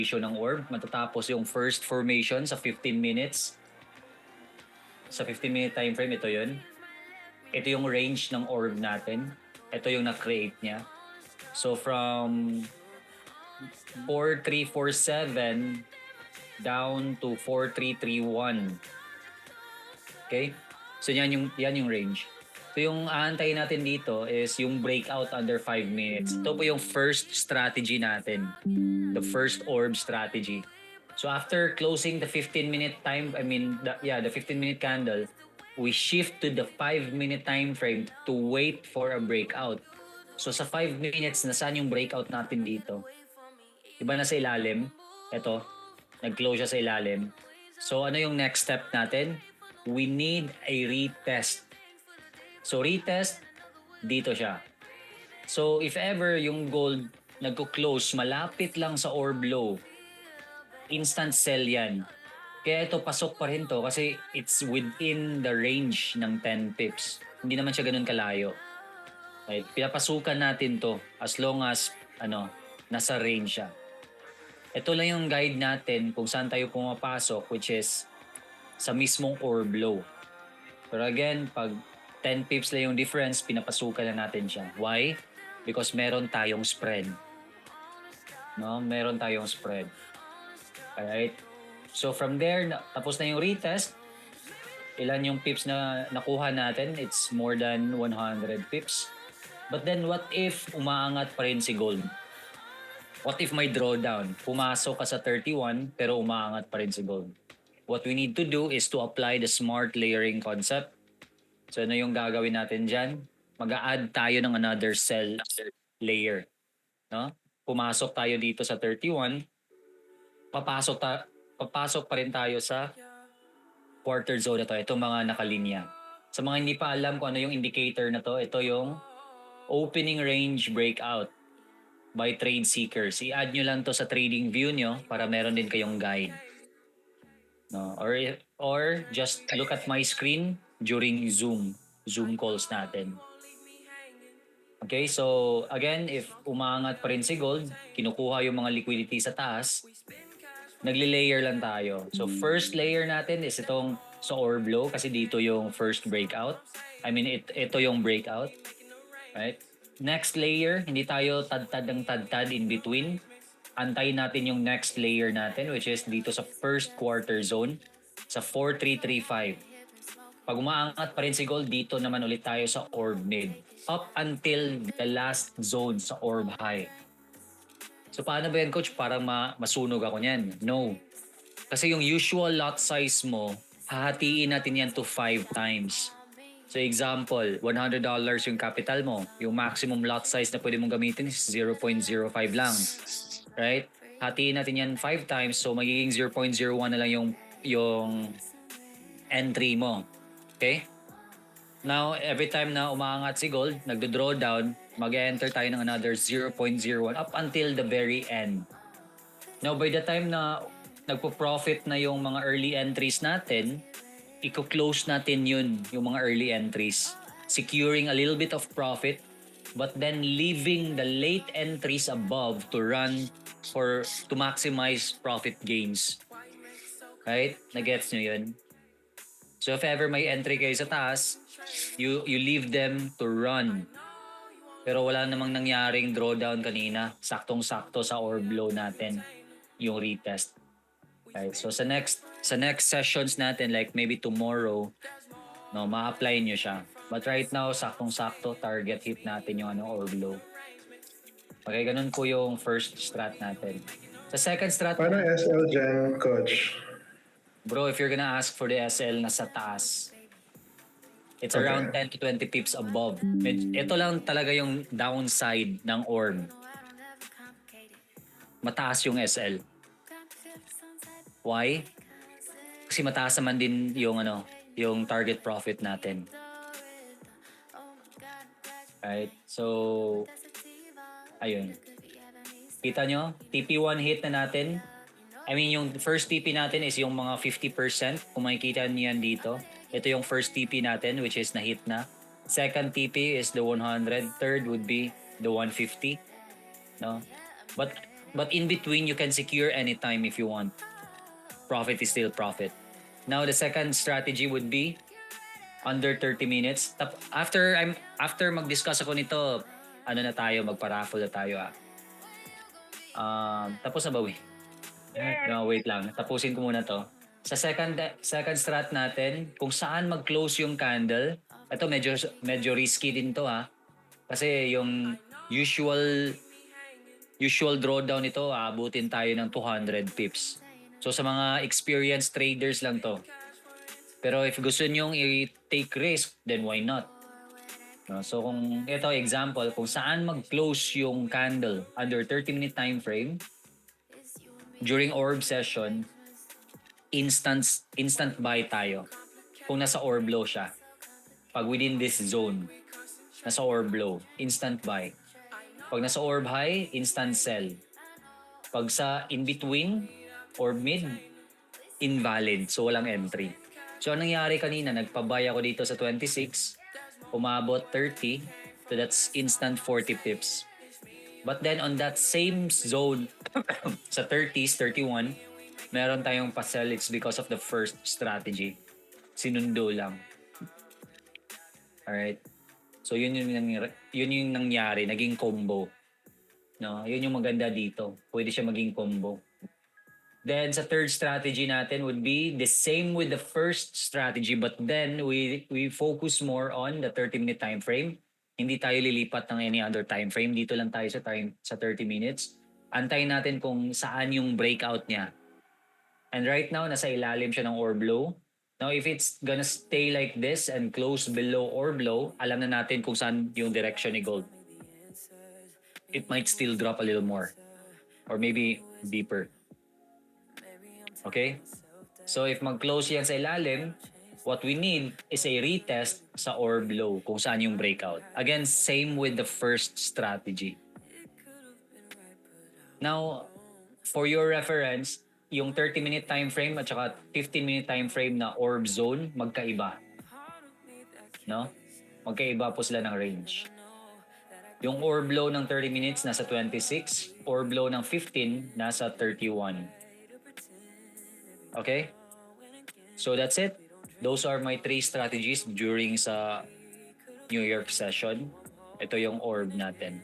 ng orb. Matatapos yung first formation sa 15 minutes. Sa 15-minute time frame, ito yun. Ito yung range ng orb natin. Ito yung na-create niya. So from 4347 down to 4331. Okay? So yan yung range. So yung aantayin natin dito is yung breakout under 5 minutes. Ito po yung first strategy natin. The first orb strategy. So after closing the 15-minute time, the 15-minute candle, we shift to the 5-minute time frame to wait for a breakout. So sa 5 minutes, nasaan yung breakout natin dito? Diba nasa ilalim? Ito, nag-close siya sa ilalim. So ano yung next step natin? We need a retest. So retest, dito siya. So if ever yung gold nagko-close malapit lang sa orb low, instant sell yan. Kaya ito, pasok pa rin to kasi it's within the range ng 10 pips. Hindi naman siya ganun kalayo. Right? Pinapasukan natin to as long as nasa range siya. Ito lang yung guide natin kung saan tayo pumapasok, which is sa mismong orb low. Pero again, pag 10 pips lang yung difference, pinapasukan na natin siya. Why? Because meron tayong spread. No? Meron tayong spread. Alright? So from there, tapos na yung retest. Ilan yung pips na nakuha natin? It's more than 100 pips. But then what if umaangat pa rin si gold? What if may drawdown? Pumasok ka sa 31 pero umaangat pa rin si gold. What we need to do is to apply the smart layering concept. So ano yung gagawin natin dyan? Mag-a-add tayo ng another sell layer. No? Pumasok tayo dito sa 31. Papasok pa rin tayo sa quarter zone na to. Itong mga nakalinya. Sa mga hindi pa alam kung ano yung indicator na to, ito yung opening range breakout by trade seekers. I-add nyo lang to sa trading view nyo para meron din kayong guide. No? Or just look at my screen during Zoom calls natin. Okay, so again, if umangat pa rin si gold, kinukuha yung mga liquidity sa taas, nagli-layer lang tayo. So first layer natin is itong sa orb low kasi dito yung first breakout. Ito yung breakout. Right? Next layer, hindi tayo tad-tad ng tad-tad in between. Antayin natin yung next layer natin, which is dito sa first quarter zone sa 4335. Pag umaangat pa rin si gold, dito naman ulit tayo sa orb mid. Up until the last zone sa orb high. So paano ba yan, coach? Parang masunog ako niyan. No. Kasi yung usual lot size mo, hahatiin natin yan to 5 times. So example, $100 yung capital mo. Yung maximum lot size na pwede mong gamitin is 0.05 lang. Right? Hatiin natin yan 5 times. So magiging 0.01 na lang yung entry mo. Okay? Now, every time na umaangat si gold, nagdo-draw down, mag-enter tayo ng another 0.01 up until the very end. Now, by the time na nagpo-profit na yung mga early entries natin, i-close natin yung mga early entries. Securing a little bit of profit, but then leaving the late entries above to run to maximize profit gains. Right? Nagets nyo yun? So if ever may entry kayo sa taas, you leave them to run. Pero wala namang nangyaring drawdown kanina. Saktong-sakto sa orb low natin yung retest. Right? So sa next sessions natin, like maybe tomorrow, ma-apply nyo siya. But right now, saktong-sakto, target hit natin yung orb low. Okay, ganun po yung first strat natin. Sa second strat... Paano SL dyan, coach? Bro, if you're gonna ask for the SL, nasa taas. It's around 10 to 20 pips above. Ito lang talaga yung downside ng orb. Mataas yung SL. Why? Kasi mataas naman din yung target profit natin. Right? So, ayun. Kita nyo? TP1 hit na natin. Yung first TP natin is yung mga 50%. Kung makikita niyo yan dito. Ito yung first TP natin, which is na-hit na. Second TP is the 100. Third would be the 150. No? But But in between, you can secure anytime if you want. Profit is still profit. Now, the second strategy would be under 30 minutes. After mag-discuss ako nito, ano na tayo, magpa-raffle na tayo tapos na ba, wait? No, wait lang. Tapusin ko muna to. Sa second strat natin, kung saan mag-close yung candle, ito medyo risky din to Kasi yung usual drawdown nito, aabutin tayo ng 200 pips. So sa mga experienced traders lang to. Pero if gusto nyong i-take risk, then why not? No? So kung ito example, kung saan mag-close yung candle under 30-minute time frame, during orb session, instant buy tayo. Kung nasa orb low siya. Pag within this zone, nasa orb low, instant buy. Pag nasa orb high, instant sell. Pag sa in-between, orb mid, invalid. So walang entry. So anong nangyari kanina, nagpa-buy ako dito sa 26, umabot 30, so that's instant 40 pips. But then on that same zone, sa 30s, 31, meron tayong pa-sell. It's because of the first strategy. Sinundo lang. Alright? So yun yung nangyari, naging combo. No, yun yung maganda dito. Pwede siya maging combo. Then sa third strategy natin would be the same with the first strategy, but then we focus more on the 30-minute time frame. Hindi tayo lilipat ng any other time frame. Dito lang tayo sa 30 minutes. Antayin natin kung saan yung breakout niya. And right now, nasa ilalim siya ng orb low. Now, if it's gonna stay like this and close below orb low, alam na natin kung saan yung direction ni gold. It might still drop a little more. Or maybe deeper. Okay? So if mag-close yan sa ilalim, what we need is a retest sa orb low kung saan yung breakout. Again, same with the first strategy. Now, for your reference, yung 30-minute time frame at saka 15-minute time frame na orb zone, magkaiba. No? Magkaiba po sila ng range. Yung orb low ng 30 minutes nasa 26, orb low ng 15 nasa 31. Okay? So that's it. Those are my 3 strategies during sa New York session. Ito yung orb natin.